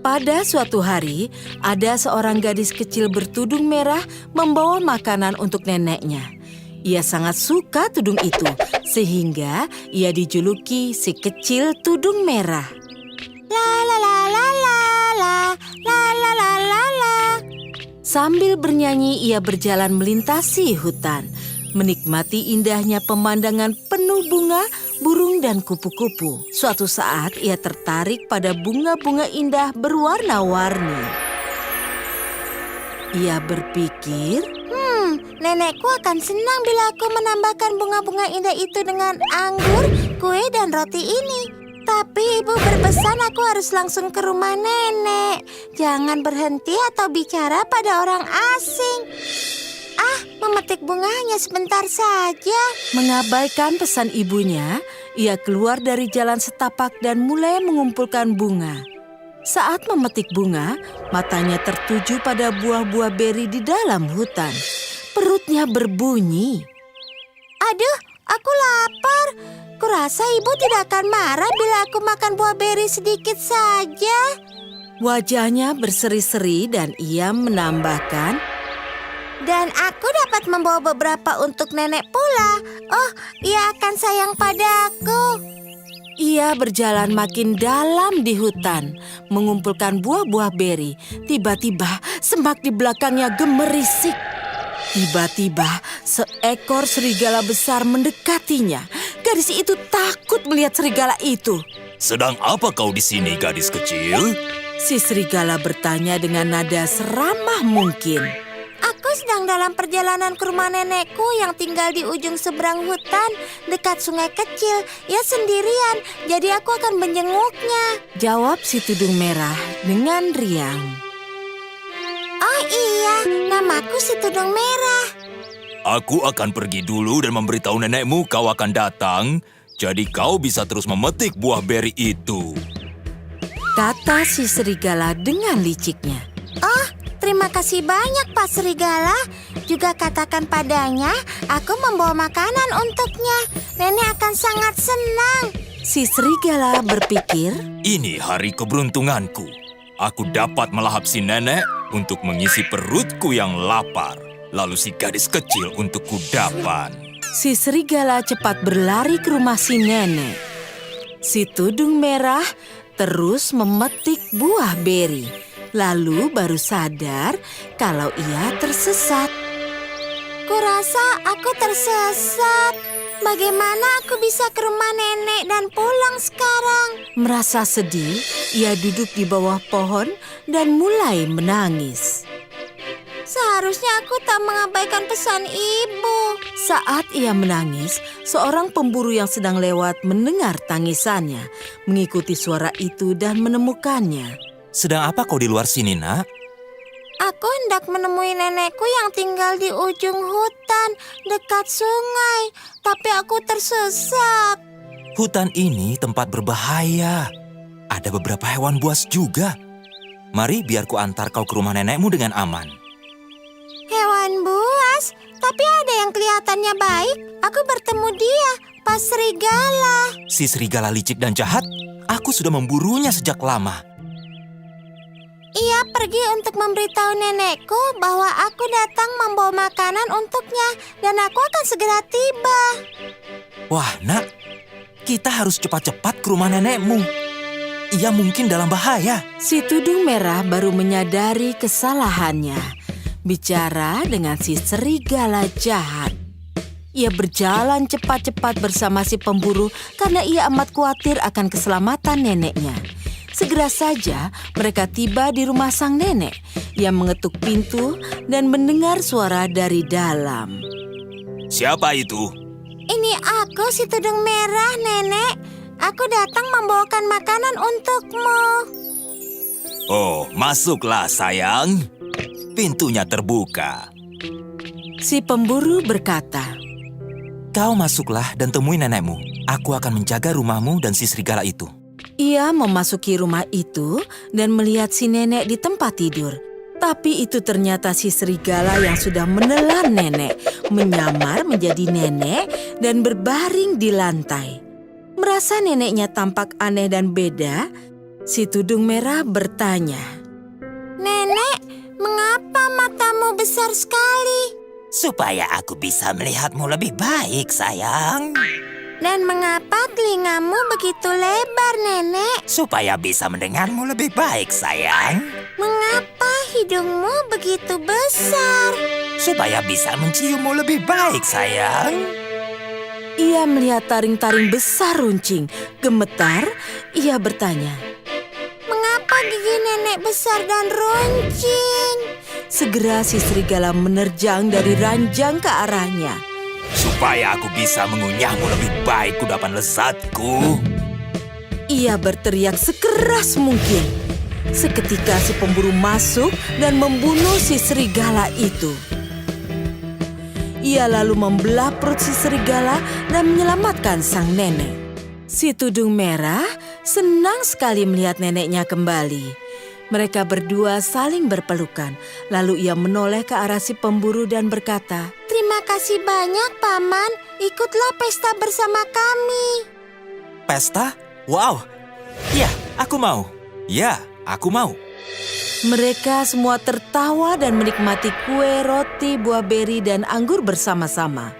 Pada suatu hari, ada seorang gadis kecil bertudung merah membawa makanan untuk neneknya. Ia sangat suka tudung itu, sehingga ia dijuluki si kecil tudung merah. La la la la la la la la la la la. Sambil bernyanyi, ia berjalan melintasi hutan, menikmati indahnya pemandangan penuh bunga, burung, dan kupu-kupu. Suatu saat ia tertarik pada bunga-bunga indah berwarna-warni. Ia berpikir, nenekku akan senang bila aku menambahkan bunga-bunga indah itu dengan anggur, kue, dan roti ini. Tapi ibu berpesan aku harus langsung ke rumah nenek. Jangan berhenti atau bicara pada orang asing. Memetik bunga hanya sebentar saja. Mengabaikan pesan ibunya, ia keluar dari jalan setapak dan mulai mengumpulkan bunga. Saat memetik bunga, matanya tertuju pada buah-buah beri di dalam hutan. Perutnya berbunyi. Aduh, aku lapar. Kurasa ibu tidak akan marah bila aku makan buah beri sedikit saja. Wajahnya berseri-seri dan ia menambahkan, dan aku dapat membawa beberapa untuk nenek pula. Oh, ia akan sayang padaku. Ia berjalan makin dalam di hutan, mengumpulkan buah-buah beri. Tiba-tiba, semak di belakangnya gemerisik. Tiba-tiba, seekor serigala besar mendekatinya. Gadis itu takut melihat serigala itu. Sedang apa kau di sini, gadis kecil? Si serigala bertanya dengan nada seramah mungkin. Aku sedang dalam perjalanan ke rumah nenekku yang tinggal di ujung seberang hutan dekat sungai kecil. Ia sendirian, jadi aku akan menjenguknya. Jawab si tudung merah dengan riang. Oh iya, namaku si tudung merah. Aku akan pergi dulu dan memberitahu nenekmu kau akan datang, jadi kau bisa terus memetik buah beri itu. Kata si serigala dengan liciknya. Oh, terima kasih banyak Pak Serigala. Juga katakan padanya, aku membawa makanan untuknya. Nenek akan sangat senang. Si serigala berpikir, ini hari keberuntunganku. Aku dapat melahap si nenek untuk mengisi perutku yang lapar. Lalu si gadis kecil untuk kudapan. Si serigala cepat berlari ke rumah si nenek. Si tudung merah terus memetik buah beri. Lalu baru sadar kalau ia tersesat. Kurasa aku tersesat. Bagaimana aku bisa ke rumah nenek dan pulang sekarang? Merasa sedih, ia duduk di bawah pohon dan mulai menangis. Seharusnya aku tak mengabaikan pesan ibu. Saat ia menangis, seorang pemburu yang sedang lewat mendengar tangisannya, mengikuti suara itu dan menemukannya. Sedang apa kau di luar sini, nak? Aku hendak menemui nenekku yang tinggal di ujung hutan dekat sungai, tapi aku tersesat. Hutan ini tempat berbahaya. Ada beberapa hewan buas juga. Mari biar ku antar kau ke rumah nenekmu dengan aman. Hewan buas? Tapi ada yang kelihatannya baik. Aku bertemu dia, Pak Serigala. Si serigala licik dan jahat, aku sudah memburunya sejak lama. Ia pergi untuk memberitahu nenekku bahwa aku datang membawa makanan untuknya dan aku akan segera tiba. Wah, nak, kita harus cepat-cepat ke rumah nenekmu. Ia mungkin dalam bahaya. Si tudung merah baru menyadari kesalahannya. Bicara dengan si serigala jahat. Ia berjalan cepat-cepat bersama si pemburu karena ia amat khawatir akan keselamatan neneknya. Segera saja mereka tiba di rumah sang nenek. Ia mengetuk pintu dan mendengar suara dari dalam. Siapa itu? Ini aku si tudung merah, nenek. Aku datang membawakan makanan untukmu. Oh, masuklah sayang. Pintunya terbuka. Si pemburu berkata, Kau masuklah dan temui nenekmu. Aku akan menjaga rumahmu dan si serigala itu. Ia memasuki rumah itu dan melihat si nenek di tempat tidur. Tapi itu ternyata si serigala yang sudah menelan nenek, menyamar menjadi nenek dan berbaring di lantai. Merasa neneknya tampak aneh dan beda, Si tudung merah bertanya, Nenek, mengapa matamu besar sekali? Supaya aku bisa melihatmu lebih baik, sayang. Dan mengapa telingamu begitu lebar, Nenek? Supaya bisa mendengarmu lebih baik, sayang. Mengapa hidungmu begitu besar? Supaya bisa menciummu lebih baik, sayang. ia melihat taring-taring besar runcing. Gemetar, ia bertanya. Mengapa gigi nenek besar dan runcing? Segera si serigala menerjang dari ranjang ke arahnya. Supaya aku bisa mengunyahmu lebih baik kudapan lezatku. Ia berteriak sekeras mungkin. Seketika si pemburu masuk dan membunuh si serigala itu. Ia lalu membelah perut si serigala dan menyelamatkan sang nenek. Si tudung merah senang sekali melihat neneknya kembali. Mereka berdua saling berpelukan. Lalu ia menoleh ke arah si pemburu dan berkata, Terima kasih banyak, Paman. Ikutlah pesta bersama kami. Pesta? Wow. Ya, aku mau. Ya, aku mau. Mereka semua tertawa dan menikmati kue, roti, buah beri, dan anggur bersama-sama.